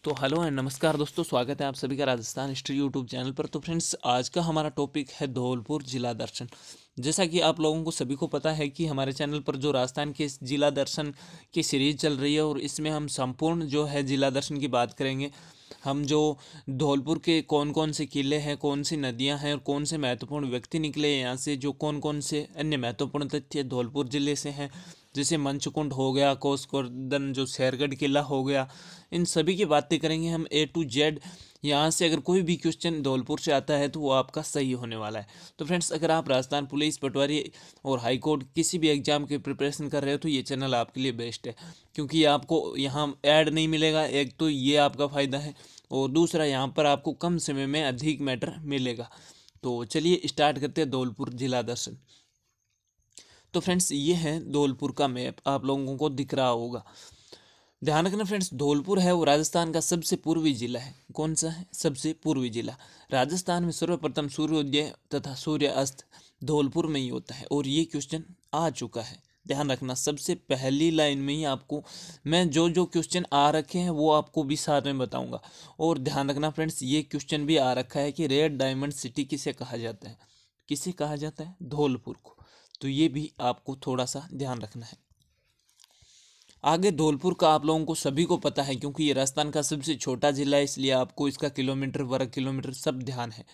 तो hello and नमस्कार दोस्तों, स्वागत है आप सभी का राजस्थान हिस्ट्री यूट्यूब चैनल पर। तो फ्रेंड्स, आज का हमारा टॉपिक है धौलपुर जिला दर्शन। जैसा कि आप लोगों को सभी को पता है कि हमारे चैनल पर जो राजस्थान के जिला दर्शन की सीरीज चल रही है और इसमें हम संपूर्ण जो है जिला दर्शन की बात करेंगे। हम जो धौलपुर के कौन कौन से किले हैं, कौन सी नदियां हैं और कौन से महत्वपूर्ण व्यक्ति निकले यहाँ से, जो कौन कौन से अन्य महत्वपूर्ण तथ्य धौलपुर जिले से हैं, जैसे मंचकुंड हो गया, कोसकोर्दन जो शेरगढ़ किला हो गया, इन सभी की बातें करेंगे हम A to Z। यहाँ से अगर कोई भी क्वेश्चन धौलपुर से आता है तो वो आपका सही होने वाला है। तो फ्रेंड्स, अगर आप राजस्थान पुलिस, पटवारी और हाई कोर्ट किसी भी एग्जाम की प्रिपरेशन कर रहे हो तो ये चैनल आपके लिए बेस्ट है, क्योंकि ये आपको यहाँ ऐड नहीं मिलेगा। एक तो ये आपका फ़ायदा है और दूसरा यहाँ पर आपको कम समय में अधिक मैटर मिलेगा। तो चलिए स्टार्ट करते हैं धौलपुर जिला दर्शन। तो फ्रेंड्स, ये है धौलपुर का मैप, आप लोगों को दिख रहा होगा। ध्यान रखना फ्रेंड्स, धौलपुर है वो राजस्थान का सबसे पूर्वी जिला है। कौन सा है? सबसे पूर्वी जिला। राजस्थान में सर्वप्रथम सूर्योदय तथा सूर्य अस्त धौलपुर में ही होता है और ये क्वेश्चन आ चुका है। ध्यान रखना, सबसे पहली लाइन में ही आपको मैं जो जो क्वेश्चन आ रखे हैं वो आपको भी साथ में बताऊंगा। और ध्यान रखना फ्रेंड्स, ये क्वेश्चन भी आ रखा है कि रेड डायमंड सिटी किसे कहा जाता है। किसे कहा जाता है? धौलपुर को। तो ये भी आपको थोड़ा सा ध्यान रखना है। आगे धौलपुर का आप लोगों को सभी को पता है, क्योंकि ये राजस्थान का सबसे छोटा जिला है, इसलिए आपको इसका किलोमीटर, वर्ग किलोमीटर सब ध्यान है।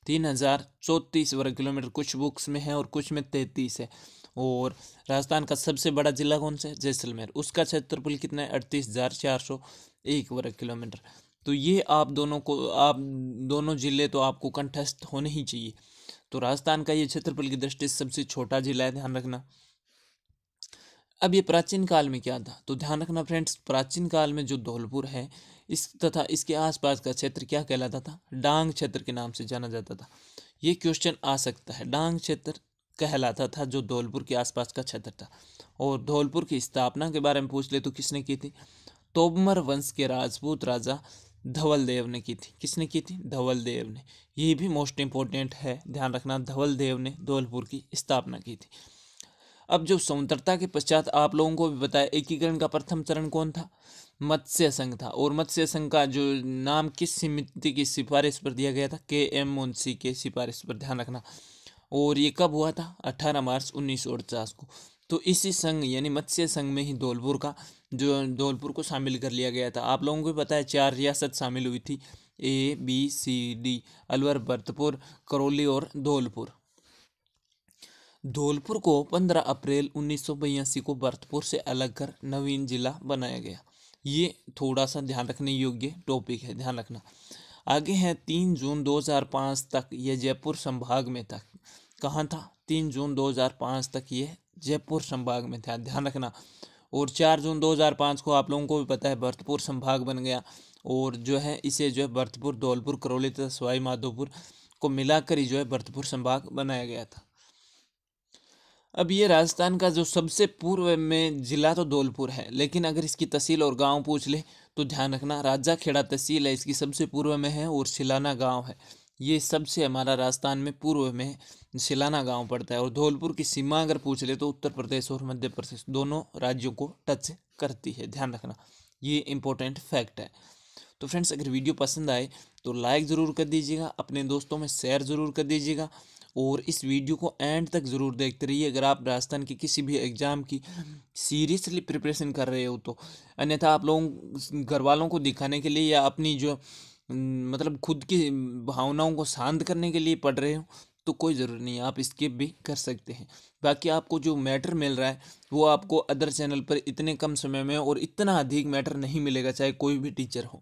3034 वर्ग किलोमीटर कुछ बुक्स में है और कुछ में 33 है। और राजस्थान का सबसे बड़ा जिला कौन सा है? जैसलमेर। उसका क्षेत्रफल कितना है? 38,401 वर्ग किलोमीटर। तो ये आप दोनों जिले तो आपको कंठस्थ होने ही चाहिए। तो राजस्थान का ये क्षेत्रफल की दृष्टि से सबसे छोटा जिला है, ध्यान रखना। अब ये प्राचीन काल में क्या था? तो ध्यान रखना फ्रेंड्स, प्राचीन काल में जो धौलपुर है इस तथा इसके आसपास का क्षेत्र क्या कहलाता था? डांग क्षेत्र के नाम से जाना जाता था। ये क्वेश्चन आ सकता है। डांग क्षेत्र कहलाता था जो धौलपुर के आसपास का क्षेत्र था। और धौलपुर की स्थापना के बारे में पूछ ले तो किसने की थी? तोमर वंश के राजपूत राजा धवल देव ने की थी। किसने की थी? धवल देव ने। ये भी मोस्ट इंपॉर्टेंट है, ध्यान रखना। धवल देव ने धौलपुर की स्थापना की थी। अब जो स्वतंत्रता के पश्चात आप लोगों को भी बताया, एकीकरण का प्रथम चरण कौन था? मत्स्य संघ था। और मत्स्य संघ का जो नाम किस समिति की सिफारिश पर दिया गया था? KM मुंशी के सिफारिश पर, ध्यान रखना। और ये कब हुआ था? 18 मार्च 1949 को। तो इसी संघ यानी मत्स्य संघ में ही धौलपुर को शामिल कर लिया गया था। आप लोगों को भी पता है 4 रियासत शामिल हुई थी, A, B, C, D, Alwar, Bharatpur, Karauli और धौलपुर। धौलपुर को 15 अप्रैल 1982 को भरतपुर से अलग कर नवीन जिला बनाया गया। ये थोड़ा सा ध्यान रखने योग्य टॉपिक है, ध्यान रखना। आगे है 3 जून 2005 तक ये जयपुर संभाग में था। कहाँ था? 3 जून 2005 तक ये जयपुर संभाग में था, ध्यान रखना। और 4 जून 2005 को आप लोगों को भी पता है भरतपुर संभाग बन गया। और जो है इसे जो है भरतपुर, धौलपुर, करौली तथा सवाई माधोपुर को मिलाकर ही जो है भरतपुर संभाग बनाया गया था। अब ये राजस्थान का जो सबसे पूर्व में जिला तो धौलपुर है, लेकिन अगर इसकी तहसील और गांव पूछ ले तो ध्यान रखना, राजाखेड़ा तहसील है इसकी सबसे पूर्व में है और सिलाना गांव है। ये सबसे हमारा राजस्थान में पूर्व में सिलाना गांव पड़ता है। और धौलपुर की सीमा अगर पूछ ले तो उत्तर प्रदेश और मध्य प्रदेश दोनों राज्यों को टच करती है, ध्यान रखना। ये इंपॉर्टेंट फैक्ट है। तो फ्रेंड्स, अगर वीडियो पसंद आए तो लाइक ज़रूर कर दीजिएगा, अपने दोस्तों में शेयर ज़रूर कर दीजिएगा और इस वीडियो को एंड तक ज़रूर देखते रहिए अगर आप राजस्थान की किसी भी एग्ज़ाम की सीरियसली प्रिपरेशन कर रहे हो तो। अन्यथा आप लोगों घर वालों को दिखाने के लिए या अपनी जो मतलब खुद की भावनाओं को शांत करने के लिए पढ़ रहे हो तो कोई ज़रूरी नहीं है, आप स्किप भी कर सकते हैं। बाकी आपको जो मैटर मिल रहा है वो आपको अदर चैनल पर इतने कम समय में और इतना अधिक मैटर नहीं मिलेगा, चाहे कोई भी टीचर हो।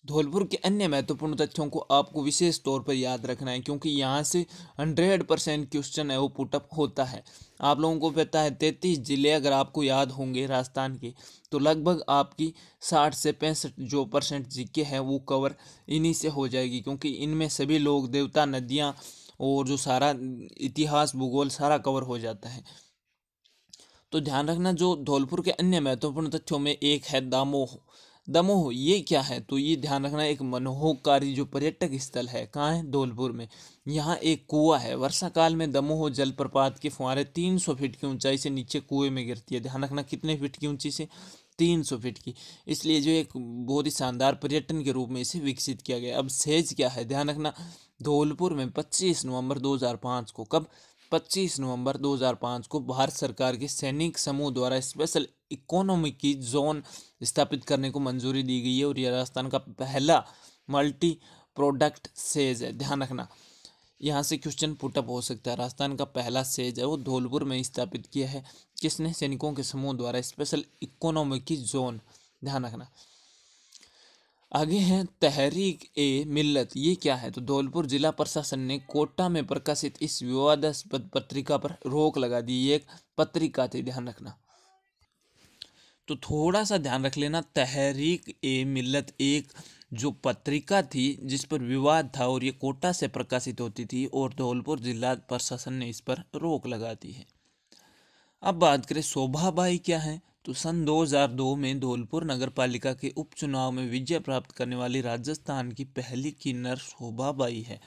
धौलपुर के अन्य महत्वपूर्ण तथ्यों को आपको विशेष तौर पर याद रखना है, क्योंकि यहाँ से 100% क्वेश्चन है वो पुटअप होता है। आप लोगों को पता है 33 जिले अगर आपको याद होंगे राजस्थान के तो लगभग आपकी 60 से 65 जो % जीके है वो कवर इन्हीं से हो जाएगी, क्योंकि इनमें सभी लोग, देवता, नदियाँ और जो सारा इतिहास, भूगोल सारा कवर हो जाता है। तो ध्यान रखना, जो धौलपुर के अन्य महत्वपूर्ण तथ्यों में एक है दामोह। दमोह ये क्या है? तो ये ध्यान रखना, एक मनोहरकारी जो पर्यटक स्थल है। कहाँ है? धौलपुर में। यहाँ एक कुआं है। वर्षा काल में दमोह जलप्रपात के फुहारे 300 फीट की ऊंचाई से नीचे कुएं में गिरती है। ध्यान रखना, कितने फीट की ऊंची से? 300 फीट की, इसलिए जो एक बहुत ही शानदार पर्यटन के रूप में इसे विकसित किया गया। अब सेज क्या है, ध्यान रखना, धौलपुर में 25 नवंबर 2005 को, कब, 25 नवंबर 2005 को भारत सरकार के सैनिक समूह द्वारा स्पेशल इकोनॉमिक जोन स्थापित करने को मंजूरी दी गई है और यह राजस्थान का पहला मल्टी प्रोडक्ट सेज है। ध्यान रखना, यहाँ से क्वेश्चन पुटअप हो सकता है। राजस्थान का पहला सेज है वो धौलपुर में स्थापित किया है, किसने, सैनिकों के समूह द्वारा स्पेशल इकोनॉमिक जोन। ध्यान रखना। आगे हैं तहरीक ए मिल्लत, ये क्या है, तो धौलपुर जिला प्रशासन ने कोटा में प्रकाशित इस विवादास्पद पत्रिका पर रोक लगा दी। ये एक पत्रिका थी, ध्यान रखना। तो थोड़ा सा ध्यान रख लेना, तहरीक ए मिल्लत एक जो पत्रिका थी जिस पर विवाद था और ये कोटा से प्रकाशित होती थी और धौलपुर जिला प्रशासन ने इस पर रोक लगा दी है। अब बात करें शोभाबाई क्या है, तो सन 2002 में धौलपुर नगर पालिका के उपचुनाव में विजय प्राप्त करने वाली राजस्थान की पहली किन्नर शोभाबाई है।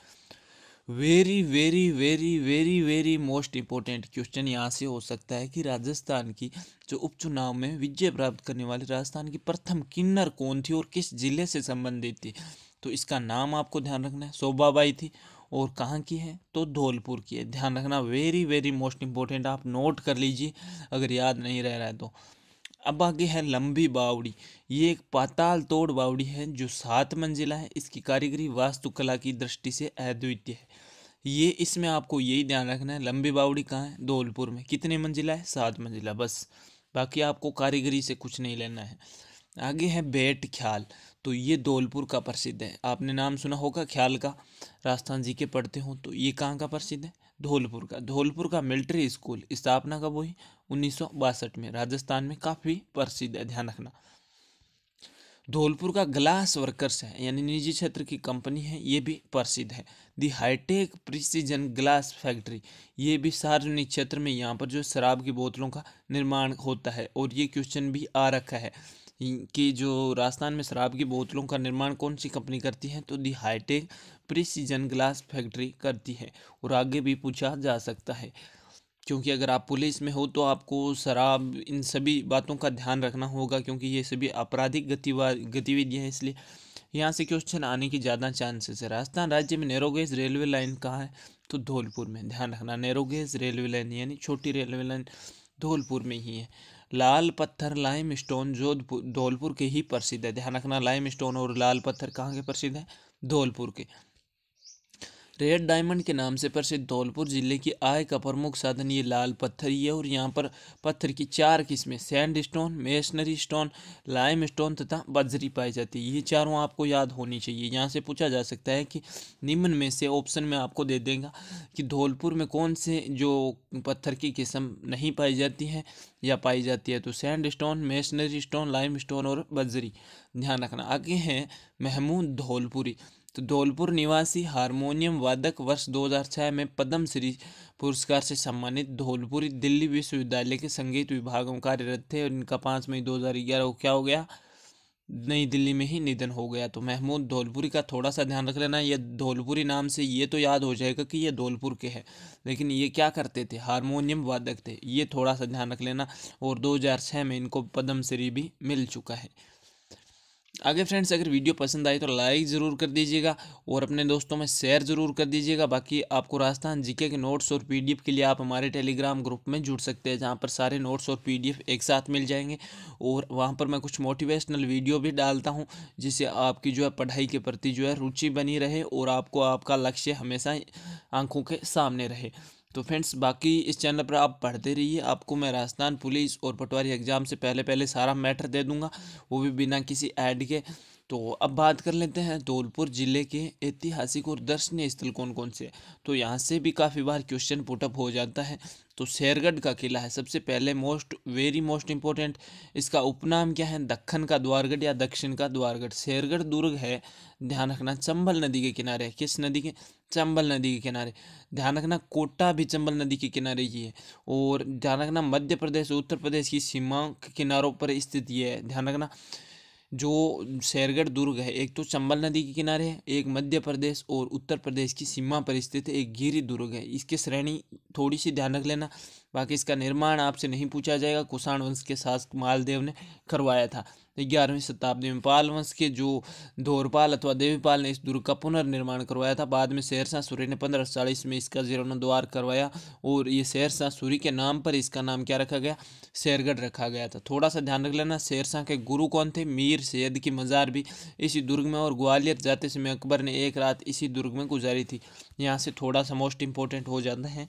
Very very very very very most important question यहाँ से हो सकता है कि राजस्थान की जो उपचुनाव में विजय प्राप्त करने वाली राजस्थान की प्रथम किन्नर कौन थी और किस जिले से संबंधित थी, तो इसका नाम आपको ध्यान रखना है, शोभाबाई थी और कहाँ की है, तो धौलपुर की है। ध्यान रखना, वेरी वेरी मोस्ट इंपॉर्टेंट, आप नोट कर लीजिए अगर याद नहीं रह रहा है तो। अब आगे है लंबी बावड़ी, ये एक पाताल तोड़ बावड़ी है जो 7 मंजिला है। इसकी कारीगरी वास्तुकला की दृष्टि से अद्वितीय है। ये इसमें आपको यही ध्यान रखना है, लंबी बावड़ी कहाँ है, धौलपुर में। कितने मंजिला है, 7 मंजिला, बस, बाकी आपको कारीगरी से कुछ नहीं लेना है। आगे है बेट ख्याल, तो ये धौलपुर का प्रसिद्ध है। आपने नाम सुना होगा ख्याल का, राजस्थान जी के पढ़ते हो, तो ये कहाँ का प्रसिद्ध है, धौलपुर का। धौलपुर का मिलिट्री स्कूल स्थापना कब हुई, 1962 में, राजस्थान में काफ़ी प्रसिद्ध है, ध्यान रखना। धौलपुर का ग्लास वर्कर्स है, यानी निजी क्षेत्र की कंपनी है, ये भी प्रसिद्ध है। दी हाईटेक प्रिसीजन ग्लास फैक्ट्री, ये भी सार्वजनिक क्षेत्र में, यहाँ पर जो शराब की बोतलों का निर्माण होता है और ये क्वेश्चन भी आ रखा है कि जो राजस्थान में शराब की बोतलों का निर्माण कौन सी कंपनी करती है, तो दी हाईटेक प्रिसीजन ग्लास फैक्ट्री करती है। और आगे भी पूछा जा सकता है, क्योंकि अगर आप पुलिस में हो तो आपको शराब, इन सभी बातों का ध्यान रखना होगा, क्योंकि ये सभी आपराधिक गतिविधियाँ हैं, इसलिए यहाँ से क्वेश्चन आने की ज़्यादा चांसेस है। राजस्थान राज्य में नैरोगेज रेलवे लाइन कहाँ है, तो धौलपुर में। ध्यान रखना, नैरोगेज रेलवे लाइन यानी छोटी रेलवे लाइन धौलपुर में ही है। लाल पत्थर लाइम स्टोन जोधपुर धौलपुर के ही प्रसिद्ध है। ध्यान रखना, लाइम स्टोन और लाल पत्थर कहाँ के प्रसिद्ध है, धौलपुर के। रेड डायमंड के नाम से प्रसिद्ध धौलपुर जिले की आय का प्रमुख साधन ये लाल पत्थर ही है और यहाँ पर पत्थर की 4 किस्में, sand stone, masonry stone, lime stone तथा बजरी पाई जाती है। ये चारों आपको याद होनी चाहिए। यहाँ से पूछा जा सकता है कि निम्न में से ऑप्शन में आपको दे देगा कि धौलपुर में कौन से जो पत्थर की किस्म नहीं पाई जाती है या पाई जाती है, तो sand stone, masonry stone, lime stone और बजरी। ध्यान रखना। आगे हैं महमूद धौलपुरी, तो धौलपुर निवासी हारमोनियम वादक, वर्ष 2006 में पद्म श्री पुरस्कार से सम्मानित। धौलपुरी दिल्ली विश्वविद्यालय के संगीत विभाग में कार्यरत थे और इनका 5 मई 2011 को क्या हो गया, नई दिल्ली में ही निधन हो गया। तो महमूद धौलपुरी का थोड़ा सा ध्यान रख लेना। ये धौलपुरी नाम से ये तो याद हो जाएगा कि ये धौलपुर के हैं, लेकिन ये क्या करते थे, हारमोनियम वादक थे, ये थोड़ा सा ध्यान रख लेना। और 2006 में इनको पद्म श्री भी मिल चुका है। आगे फ्रेंड्स, अगर वीडियो पसंद आई तो लाइक ज़रूर कर दीजिएगा और अपने दोस्तों में शेयर ज़रूर कर दीजिएगा। बाकी आपको राजस्थान जीके के नोट्स और पीडीएफ के लिए आप हमारे टेलीग्राम ग्रुप में जुड़ सकते हैं, जहां पर सारे नोट्स और पीडीएफ एक साथ मिल जाएंगे। और वहां पर मैं कुछ मोटिवेशनल वीडियो भी डालता हूं, जिससे आपकी जो है पढ़ाई के प्रति जो है रुचि बनी रहे और आपको आपका लक्ष्य हमेशा आंखों के सामने रहे। तो फ्रेंड्स, बाकी इस चैनल पर आप पढ़ते रहिए। आपको मैं राजस्थान पुलिस और पटवारी एग्जाम से पहले सारा मैटर दे दूंगा, वो भी बिना किसी ऐड के। तो अब बात कर लेते हैं धौलपुर जिले के ऐतिहासिक और दर्शनीय स्थल कौन कौन से। तो यहाँ से भी काफ़ी बार क्वेश्चन पुटअप हो जाता है। तो शेरगढ़ का किला है सबसे पहले, वेरी मोस्ट इंपॉर्टेंट। इसका उपनाम क्या है, दक्कन का द्वारगढ़ या दक्षिण का द्वारगढ़। शेरगढ़ दुर्ग है, ध्यान रखना, चंबल नदी के किनारे। किस नदी के, चंबल नदी के किनारे। ध्यान रखना, कोटा भी चंबल नदी के किनारे ही है। और ध्यान रखना, मध्य प्रदेश और उत्तर प्रदेश की सीमा के किनारों पर स्थित ये है। ध्यान रखना, जो शेरगढ़ दुर्ग है एक तो चंबल नदी के किनारे है, एक मध्य प्रदेश और उत्तर प्रदेश की सीमा पर स्थित एक गिरि दुर्ग है। इसकी श्रेणी थोड़ी सी ध्यान रख लेना, बाकी इसका निर्माण आपसे नहीं पूछा जाएगा। कुषाण वंश के शासक मालदेव ने करवाया था। 11वीं शताब्दी में पाल वंश के जो धोरपाल अथवा देवीपाल ने इस दुर्ग का पुनर्निर्माण करवाया था। बाद में शेरशाह सूरी ने 1540 में इसका जीर्णोद्धार करवाया और ये शेरशाह सूरी के नाम पर इसका नाम क्या रखा गया, शेरगढ़ रखा गया था। थोड़ा सा ध्यान रख लेना, शेरशाह के गुरु कौन थे, मीर सैयद की मज़ार भी इसी दुर्ग में, और ग्वालियर जाते समय अकबर ने एक रात इसी दुर्ग में गुजारी थी। यहाँ से थोड़ा सा मोस्ट इम्पोर्टेंट हो जाता है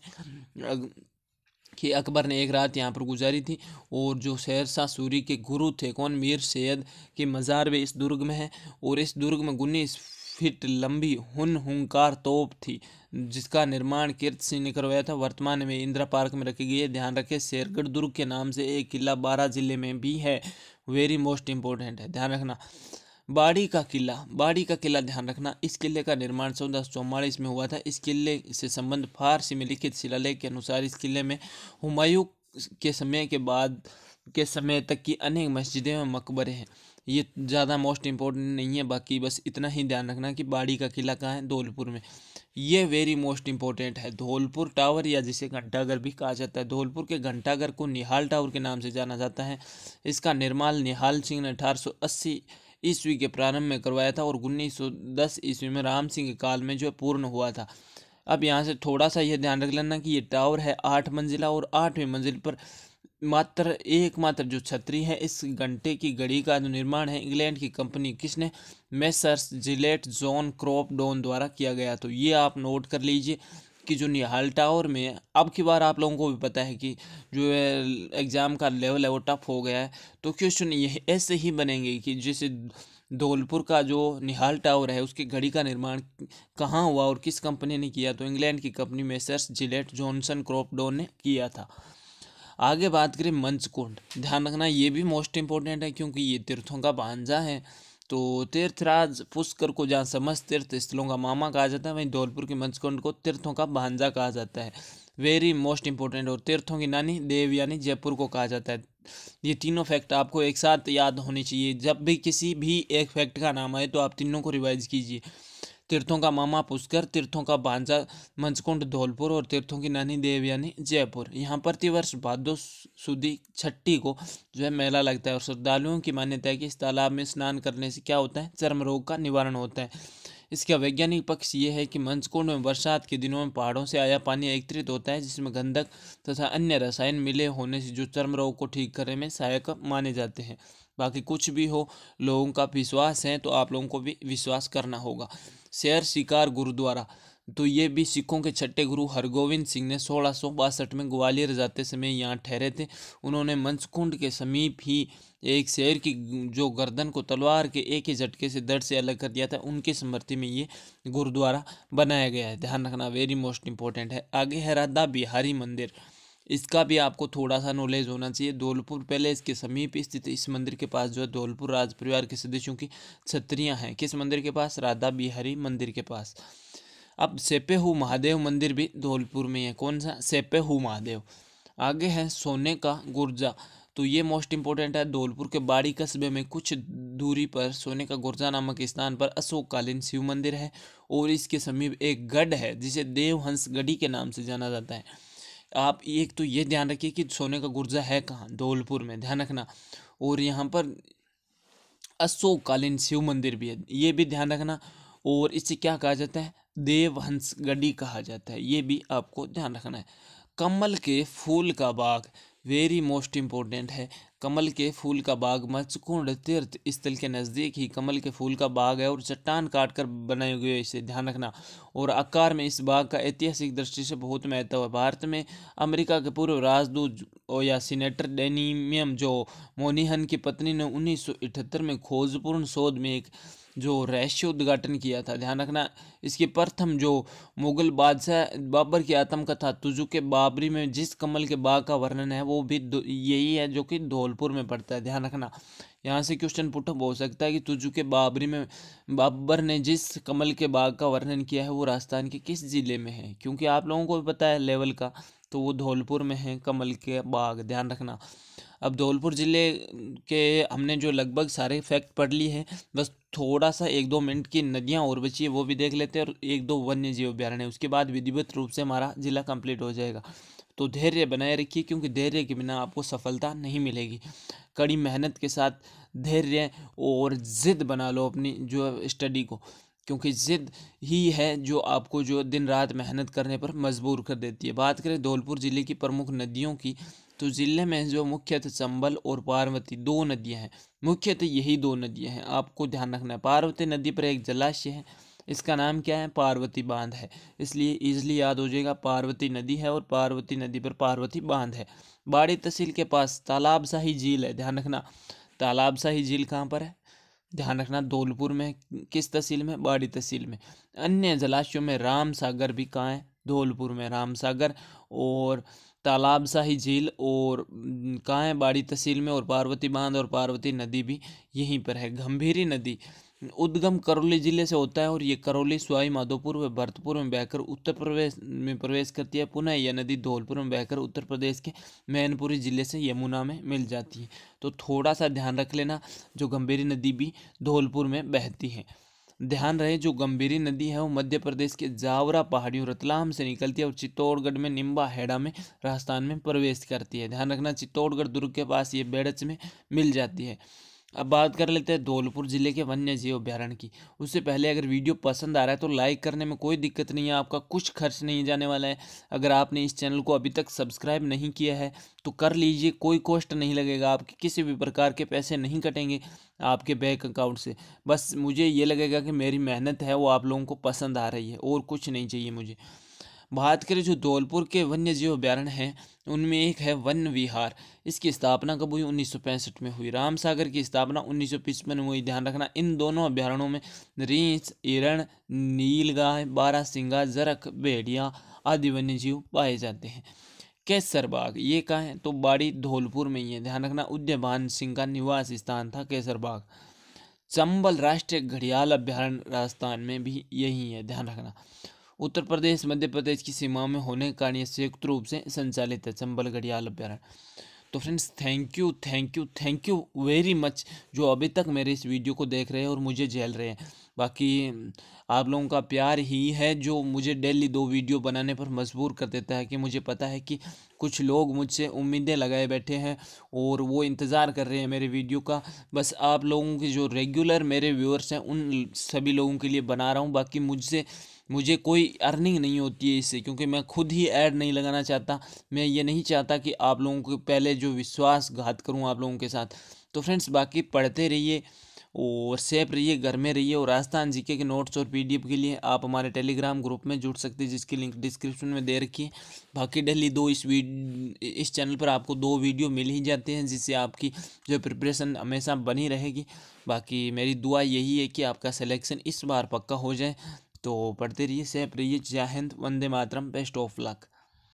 कि अकबर ने एक रात यहाँ पर गुजारी थी। और जो शेरशाह सूरी के गुरु थे कौन, मीर सैयद की मज़ार भी इस दुर्ग में है। और इस दुर्ग में 19 फीट लंबी हुंकार तोप थी जिसका निर्माण कीर्त सिंह ने करवाया था। वर्तमान में इंदिरा पार्क में रखी गई है। ध्यान रखें, शेरगढ़ दुर्ग के नाम से एक किला 12 जिले में भी है। वेरी मोस्ट इम्पोर्टेंट है, ध्यान रखना। बाड़ी का किला ध्यान रखना, इस किले का निर्माण 1444 में हुआ था। इस किले से संबंध फारसी में लिखित शिलालेख के अनुसार इस किले में हुमायूं के समय के बाद के समय तक की अनेक मस्जिदें और मकबरे हैं। ये ज़्यादा मोस्ट इम्पोर्टेंट नहीं है, बाकी बस इतना ही ध्यान रखना कि बाड़ी का किला कहाँ है, धौलपुर में। ये वेरी मोस्ट इम्पोर्टेंट है, धौलपुर टावर या जिसे घंटाघर भी कहा जाता है। धौलपुर के घंटाघर को निहाल टावर के नाम से जाना जाता है। इसका निर्माण निहाल सिंह ने 1880 ईस्वी के प्रारंभ में करवाया था और 1910 ईस्वी में राम सिंह के काल में जो पूर्ण हुआ था। अब यहाँ से थोड़ा सा यह ध्यान रख लेना कि ये टावर है 8 मंजिला और 8वीं मंजिल पर एकमात्र जो छतरी है। इस घंटे की घड़ी का जो निर्माण है इंग्लैंड की कंपनी किसने, मेसर्स जिलेट जॉन क्रॉपडॉन द्वारा किया गया। तो ये आप नोट कर लीजिए कि जो निहाल टावर में अब की बार आप लोगों को भी पता है कि जो एग्ज़ाम का लेवल है वो टफ हो गया है। तो क्वेश्चन ये ऐसे ही बनेंगे कि जैसे धौलपुर का जो निहाल टावर है उसकी घड़ी का निर्माण कहाँ हुआ और किस कंपनी ने किया, तो इंग्लैंड की कंपनी मेसर्स जिलेट जॉनसन क्रॉपडॉन ने किया था। आगे बात करें मंचकुंड, ध्यान रखना ये भी मोस्ट इम्पोर्टेंट है क्योंकि ये तीर्थों का भांजा है। तो तीर्थराज पुष्कर को जहाँ समस्त तीर्थ स्थलों का मामा कहा जाता है, वहीं धौलपुर के मंचकुंड को तीर्थों का भांजा कहा जाता है। Very most important. और तीर्थों की नानी देवयानी जयपुर को कहा जाता है। ये तीनों फैक्ट आपको एक साथ याद होने चाहिए। जब भी किसी भी एक फैक्ट का नाम आए तो आप तीनों को रिवाइज कीजिए। तीर्थों का मामा पुष्कर, तीर्थों का भांजा मंचकुंड धौलपुर और तीर्थों की नानी देवयानी जयपुर। यहाँ प्रतिवर्ष भादो सुदी छठी को जो है मेला लगता है और श्रद्धालुओं की मान्यता है कि इस तालाब में स्नान करने से क्या होता है, चर्म रोग का निवारण होता है। इसका वैज्ञानिक पक्ष ये है कि मंचकुंड में बरसात के दिनों में पहाड़ों से आया पानी एकत्रित होता है जिसमें गंधक तथा अन्य रसायन मिले होने से जो चर्म रोग को ठीक करने में सहायक माने जाते हैं। बाकी कुछ भी हो, लोगों का विश्वास है तो आप लोगों को भी विश्वास करना होगा। शेर शिकार गुरुद्वारा, तो ये भी सिखों के छठे गुरु हरगोविंद सिंह ने 1662 में ग्वालियर जाते समय यहाँ ठहरे थे। उन्होंने मंचकुंड के समीप ही एक शेर की जो गर्दन को तलवार के एक ही झटके से धड़ से अलग कर दिया था। उनकी स्मृति में ये गुरुद्वारा बनाया गया है, ध्यान रखना, वेरी मोस्ट इंपॉर्टेंट है। आगे है राधा बिहारी मंदिर, इसका भी आपको थोड़ा सा नॉलेज होना चाहिए। धौलपुर पैलेस के समीप स्थित इस मंदिर के पास जो है धौलपुर राज परिवार के सदस्यों की छतरियां हैं। किस मंदिर के पास, राधा बिहारी मंदिर के पास। अब सेपेहू महादेव मंदिर भी धौलपुर में है। कौन सा, सेपेहू महादेव। आगे है सोने का गुर्जा, तो ये मोस्ट इंपॉर्टेंट है। धौलपुर के बाड़ी कस्बे में कुछ दूरी पर सोने का गुर्जा नामक स्थान पर अशोककालीन शिव मंदिर है और इसके समीप एक गढ़ है जिसे देवहंस गढ़ी के नाम से जाना जाता है। आप एक तो ये ध्यान रखिए कि सोने का गुर्जा है कहाँ, धौलपुर में, ध्यान रखना। और यहाँ पर अशोककालीन शिव मंदिर भी है, ये भी ध्यान रखना। और इसे क्या कहा जाता है, देवहंस गढ़ी कहा जाता है, ये भी आपको ध्यान रखना है। कमल के फूल का बाग, वेरी मोस्ट इम्पोर्टेंट है। कमल के फूल का बाग मंचकुंड तीर्थ स्थल के नज़दीक ही कमल के फूल का बाग है और चट्टान काट कर बनाए हुए, इसे ध्यान रखना। और आकार में इस बाग का ऐतिहासिक दृष्टि से बहुत महत्व है। भारत में अमेरिका के पूर्व राजदूत या सीनेटर डेनिमियम जो मोनिहन की पत्नी ने 1978 में खोजपूर्ण शोध में एक जो रहस्य उद्घाटन किया था, ध्यान रखना। इसकी प्रथम जो मुगल बादशाह बाबर की आत्मकथा तुजुके बाबरी में जिस कमल के बाग का वर्णन है वो भी यही है जो कि धौलपुर में पड़ता है, ध्यान रखना। यहाँ से क्वेश्चन पुटअप हो सकता है कि तुजुके बाबरी में बाबर ने जिस कमल के बाग का वर्णन किया है वो राजस्थान के किस जिले में है, क्योंकि आप लोगों को भी पता है लेवल का, तो वो धौलपुर में है कमल के बाग, ध्यान रखना। अब धौलपुर ज़िले के हमने जो लगभग सारे फैक्ट पढ़ लिए हैं, बस थोड़ा सा 1-2 मिनट की नदियाँ और बची है वो भी देख लेते हैं और 1-2 वन्य जीव अभ्यारण्य है, उसके बाद विधिवत रूप से हमारा ज़िला कंप्लीट हो जाएगा। तो धैर्य बनाए रखिए, क्योंकि धैर्य के बिना आपको सफलता नहीं मिलेगी। कड़ी मेहनत के साथ धैर्य और ज़िद बना लो अपनी जो स्टडी को, क्योंकि ज़िद ही है जो आपको जो दिन रात मेहनत करने पर मजबूर कर देती है। बात करें धौलपुर ज़िले की प्रमुख नदियों की, तो ज़िले में जो मुख्यतः चंबल और पार्वती 2 नदियां हैं, मुख्यतः यही 2 नदियां हैं, आपको ध्यान रखना है। पार्वती नदी पर एक जलाशय है, इसका नाम क्या है, पार्वती बांध है, इसलिए इजली याद हो जाएगा, पार्वती नदी है और पार्वती नदी पर पार्वती बांध है। बाड़ी तहसील के पास तालाब शाही झील है, ध्यान रखना। तालाब शाही झील कहाँ पर है, ध्यान रखना, धौलपुर में। किस तहसील में, बाड़ी तहसील में। अन्य जलाशयों में राम सागर भी कहाँ है, धौलपुर में राम सागर, और तालाब शाही झील और कहाँ है, बाड़ी तहसील में। और पार्वती बांध और पार्वती नदी भी यहीं पर है। गंभीरी नदी उद्गम करौली जिले से होता है और ये करौली, सवाई माधोपुर व भरतपुर में बहकर उत्तर प्रदेश में प्रवेश करती है। पुनः यह नदी धौलपुर में बहकर उत्तर प्रदेश के मैनपुरी जिले से यमुना में मिल जाती है। तो थोड़ा सा ध्यान रख लेना, जो गंभीरी नदी भी धौलपुर में बहती है। ध्यान रहे, जो गंभीरी नदी है वो मध्य प्रदेश के जावरा पहाड़ियों रतलाम से निकलती है और चित्तौड़गढ़ में निम्बा हेड़ा में राजस्थान में प्रवेश करती है। ध्यान रखना, चित्तौड़गढ़ दुर्ग के पास ये बेड़च में मिल जाती है। अब बात कर लेते हैं धौलपुर जिले के वन्य जीव अभ्यारण्य की। उससे पहले अगर वीडियो पसंद आ रहा है तो लाइक करने में कोई दिक्कत नहीं है, आपका कुछ खर्च नहीं जाने वाला है। अगर आपने इस चैनल को अभी तक सब्सक्राइब नहीं किया है तो कर लीजिए, कोई कॉस्ट नहीं लगेगा, आपके किसी भी प्रकार के पैसे नहीं कटेंगे आपके बैंक अकाउंट से। बस मुझे ये लगेगा कि मेरी मेहनत है वो आप लोगों को पसंद आ रही है, और कुछ नहीं चाहिए मुझे। बात करें जो धौलपुर के वन्य जीव अभ्यारण्य हैं, उनमें एक है वन विहार। इसकी स्थापना कब हुई, 1965 में हुई। राम सागर की स्थापना 1955 में हुई। ध्यान रखना, इन दोनों अभ्यारण्यों में रीछ, हिरण, नीलगाय, बारहसिंगा, जरख, भेड़िया आदि वन्य जीव पाए जाते हैं। केसर बाग ये कहाँ है, तो बाड़ी धौलपुर में ही है। ध्यान रखना, उद्यमान सिंह का निवास स्थान था केसर बाग। चंबल राष्ट्रीय घड़ियाल अभ्यारण्य राजस्थान में भी यही है, ध्यान रखना। उत्तर प्रदेश मध्य प्रदेश की सीमा में होने के कारण ये संयुक्त रूप से संचालित है, चंबल घड़ियाल अभ्यारण्य। तो friends, thank you thank you thank you very much जो अभी तक मेरे इस वीडियो को देख रहे हैं और मुझे झेल रहे हैं। बाकी आप लोगों का प्यार ही है जो मुझे डेली 2 वीडियो बनाने पर मजबूर कर देता है, कि मुझे पता है कि कुछ लोग मुझसे उम्मीदें लगाए बैठे हैं और वो इंतज़ार कर रहे हैं मेरे वीडियो का। बस आप लोगों के जो रेगुलर मेरे व्यूअर्स हैं उन सभी लोगों के लिए बना रहा हूँ। बाकी मुझे कोई अर्निंग नहीं होती है इससे, क्योंकि मैं खुद ही ऐड नहीं लगाना चाहता। मैं ये नहीं चाहता कि आप लोगों को पहले जो विश्वासघात करूं आप लोगों के साथ। तो फ्रेंड्स, बाकी पढ़ते रहिए और सेफ रहिए, घर में रहिए। और राजस्थान जीके के नोट्स और पीडीएफ के लिए आप हमारे टेलीग्राम ग्रुप में जुड़ सकते हैं, जिसकी लिंक डिस्क्रिप्शन में दे रखी है। बाकी डेली इस चैनल पर आपको 2 वीडियो मिल ही जाते हैं, जिससे आपकी जो प्रिपरेशन हमेशा बनी रहेगी। बाकी मेरी दुआ यही है कि आपका सिलेक्शन इस बार पक्का हो जाए। तो पढ़ते रहिए, सेफ रहिए। जय Hind, Vande Mataram, best of luck.